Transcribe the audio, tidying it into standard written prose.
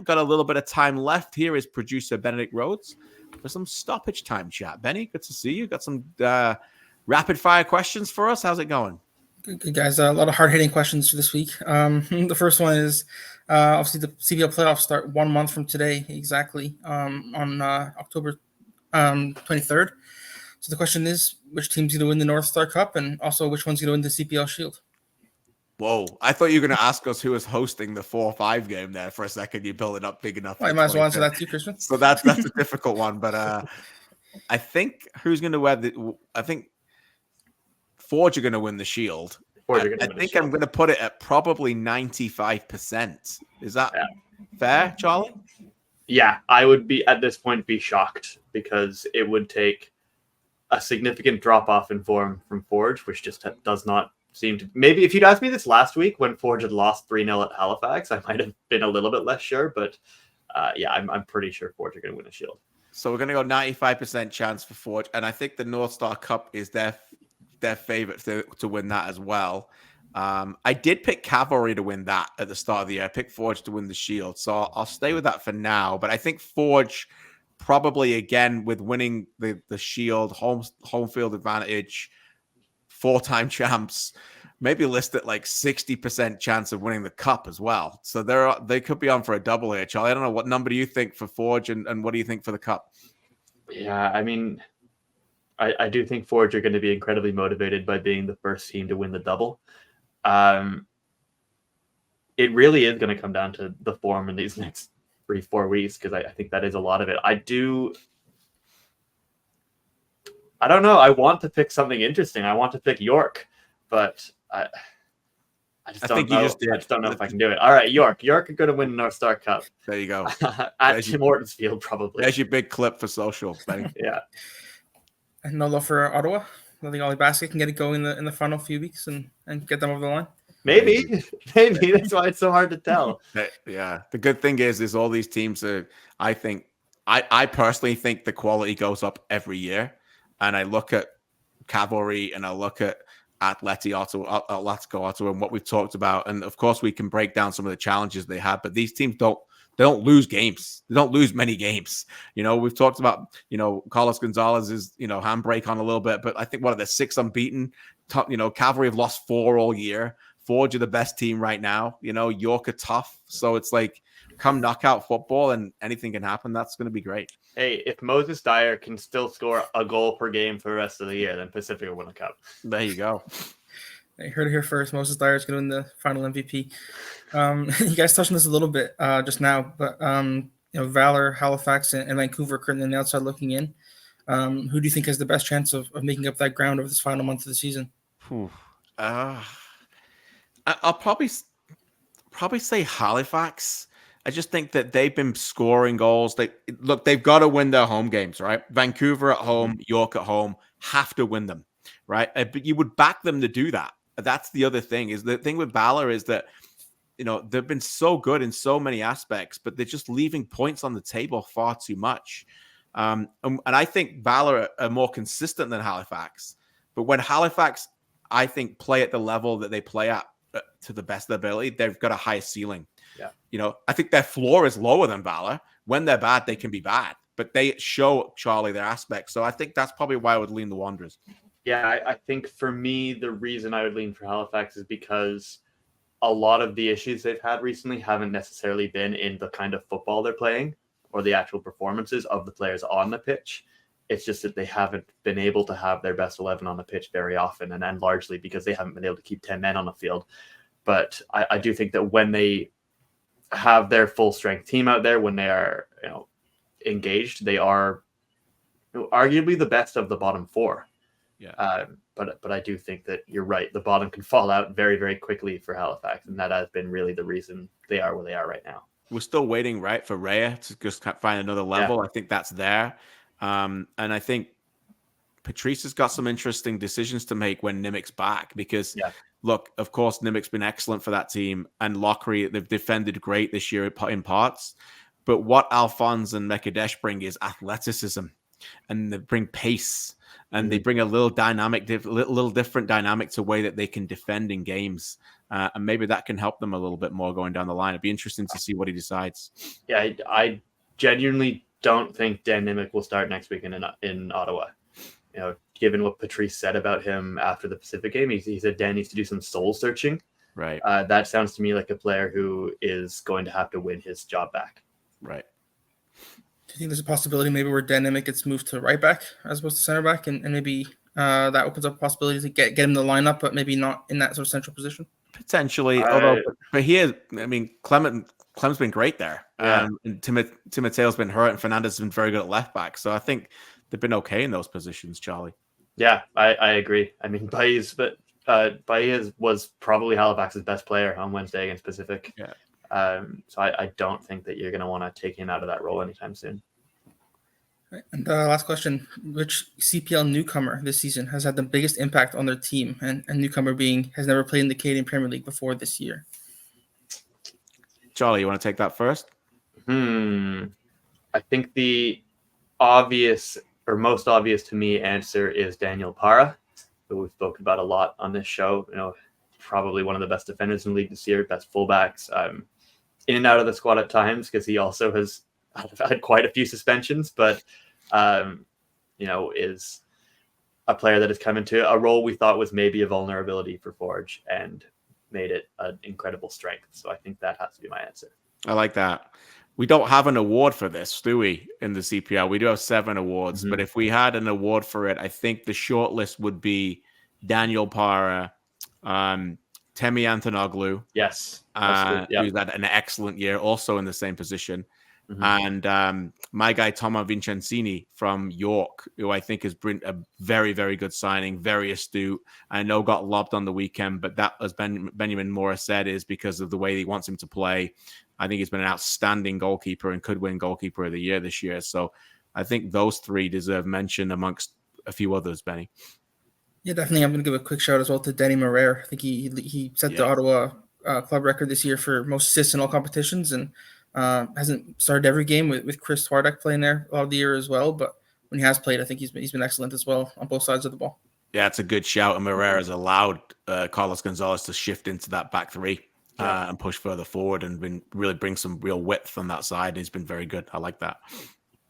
got a little bit of time left. Here is producer Benedict Rhodes for some stoppage time chat. Benny, good to see you. Got some rapid fire questions for us. How's it going? Good guys. A lot of hard-hitting questions for this week. The first one is obviously the CPL playoffs start 1 month from today exactly on October 23rd. So the question is, which team's going to win the North Star Cup, and also which one's going to win the CPL Shield? Whoa, I thought you were going to ask us who was hosting the 4-5 game there for a second. You built it up big enough. Well, I might as well answer that too, Kristian. So that's a difficult one, but I think who's going to wear I think Forge are going to win the Shield. I think I'm going to put it at probably 95%. Is that fair, Charlie? Yeah, I would be at this point be shocked because it would take a significant drop off in form from Forge, which just does not seem to. Maybe if you'd asked me this last week when Forge had lost 3-0 at Halifax, I might have been a little bit less sure. But I'm pretty sure Forge are going to win a Shield. So we're going to go 95% chance for Forge, and I think the North Star Cup is their favorite to win that as well. I did pick Cavalry to win that at the start of the year. I picked Forge to win the Shield, so I'll stay with that for now. But I think Forge probably, again, with winning the Shield, home field advantage, 4-time champs, maybe list at like 60% chance of winning the Cup as well. So they could be on for a double here, Charlie. I don't know, what number do you think for Forge, and what do you think for the Cup? Yeah, I mean, I do think Forge are going to be incredibly motivated by being the first team to win the double. It really is going to come down to the form in these next 3-4 weeks, because I think that is a lot of it. I don't know. I want to pick something interesting. I want to pick York, but I just don't know. I just don't know if I can do it. All right, York are going to win the North Star Cup. There you go. At Tim Hortons Field, probably. There's your big clip for social. Yeah. And no love for Ottawa. I think Ollie Basket can get it going in the final few weeks and get them over the line. Maybe. That's why it's so hard to tell. Yeah. The good thing is all these teams are, I personally think the quality goes up every year. And I look at Cavalry and I look at Atletico Ottawa and what we've talked about. And of course we can break down some of the challenges they have, but these teams don't lose games. They don't lose many games. We've talked about, Carlos Gonzalez's, handbrake on a little bit, but I think they're 6 unbeaten. Cavalry have lost 4 all year. Forge are the best team right now. York are tough. So it's like, come knockout football and anything can happen. That's going to be great. Hey, if Moses Dyer can still score a goal per game for the rest of the year, then Pacific will win the Cup. There you go. I heard it here first. Moses Dyer is going to win the final MVP. You guys touched on this a little bit just now, but Valor, Halifax, and Vancouver currently on the outside looking in. Who do you think has the best chance of making up that ground over this final month of the season? I'll probably say Halifax. I just think that they've been scoring goals. They've got to win their home games, right? Vancouver at home, York at home, have to win them, right? But you would back them to do that. That's the other thing. Is the thing with Valor is that they've been so good in so many aspects, but they're just leaving points on the table far too much. And I think Valor are more consistent than Halifax. But when Halifax, I think, play at the level that they play at to the best of their ability, they've got a higher ceiling. Yeah. I think their floor is lower than Valor. When they're bad, they can be bad. But they show, Charlie, their aspects. So I think that's probably why I would lean the Wanderers. Yeah, I think for me, the reason I would lean for Halifax is because a lot of the issues they've had recently haven't necessarily been in the kind of football they're playing or the actual performances of the players on the pitch. It's just that they haven't been able to have their best 11 on the pitch very often, and largely because they haven't been able to keep 10 men on the field. But I do think that when they have their full strength team out there, when they are engaged, they are arguably the best of the bottom 4. Yeah. But I do think that you're right. The bottom can fall out very, very quickly for Halifax, and that has been really the reason they are where they are right now. We're still waiting, right, for Rhea to just find another level. Yeah. I think that's there. And I think Patrice has got some interesting decisions to make when Nimmick's back, because look, of course, Nimmick's been excellent for that team, and Lockery, they've defended great this year in parts. But what Alphonse and Mekadesh bring is athleticism, and they bring pace, and they bring a little different dynamic to the way that they can defend in games. and maybe that can help them a little bit more going down the line. It'd be interesting to see what he decides. Yeah, I genuinely don't think Dan Nimick will start next week in Ottawa. Given what Patrice said about him after the Pacific game, he said Dan needs to do some soul searching. Right. That sounds to me like a player who is going to have to win his job back. Right. Do you think there's a possibility maybe where Dan Nimick gets moved to right back as opposed to center back, and maybe that opens up possibilities to get him in the lineup, but maybe not in that sort of central position? Potentially, but he is. I mean, Clem's been great there. Yeah. And Timoteo's been hurt, and Fernandez has been very good at left back. So I think they've been okay in those positions, Charlie. Yeah, I agree. I mean, Baez was probably Halifax's best player on Wednesday against Pacific. Yeah. So I don't think that you're going to want to take him out of that role anytime soon. Right. And last question, which CPL newcomer this season has had the biggest impact on their team, and newcomer being has never played in the Canadian Premier League before this year? Charlie, you want to take that first? I think the obvious or most obvious to me answer is Daniel Para, who we've spoken about a lot on this show. Probably one of the best defenders in the league this year, best fullbacks. In and out of the squad at times because he also has had quite a few suspensions, but is a player that has come into a role we thought was maybe a vulnerability for Forge and made it an incredible strength. So I think that has to be my answer. I like that. We don't have an award for this, do we, in the CPL? We do have 7 awards, but if we had an award for it, I think the short list would be Daniel Para, Temi Antonoglu. Yes. Who's had an excellent year, also in the same position. And my guy, Toma Vincenzini from York, who I think has been a very, very good signing, very astute. I know got lobbed on the weekend, but that, as Benjamin Morris said, is because of the way he wants him to play. I think he's been an outstanding goalkeeper and could win goalkeeper of the year this year. So I think those 3 deserve mention amongst a few others, Benny. Yeah, definitely. I'm going to give a quick shout as well to Denny Morer. I think he set the Ottawa club record this year for most assists in all competitions, and hasn't started every game with Chris Twardek playing there a lot of the year as well. But when he has played, I think he's been excellent as well on both sides of the ball. Yeah, it's a good shout. And Morer has allowed Carlos Gonzalez to shift into that back 3 and push further forward and really bring some real width on that side. He's been very good. I like that.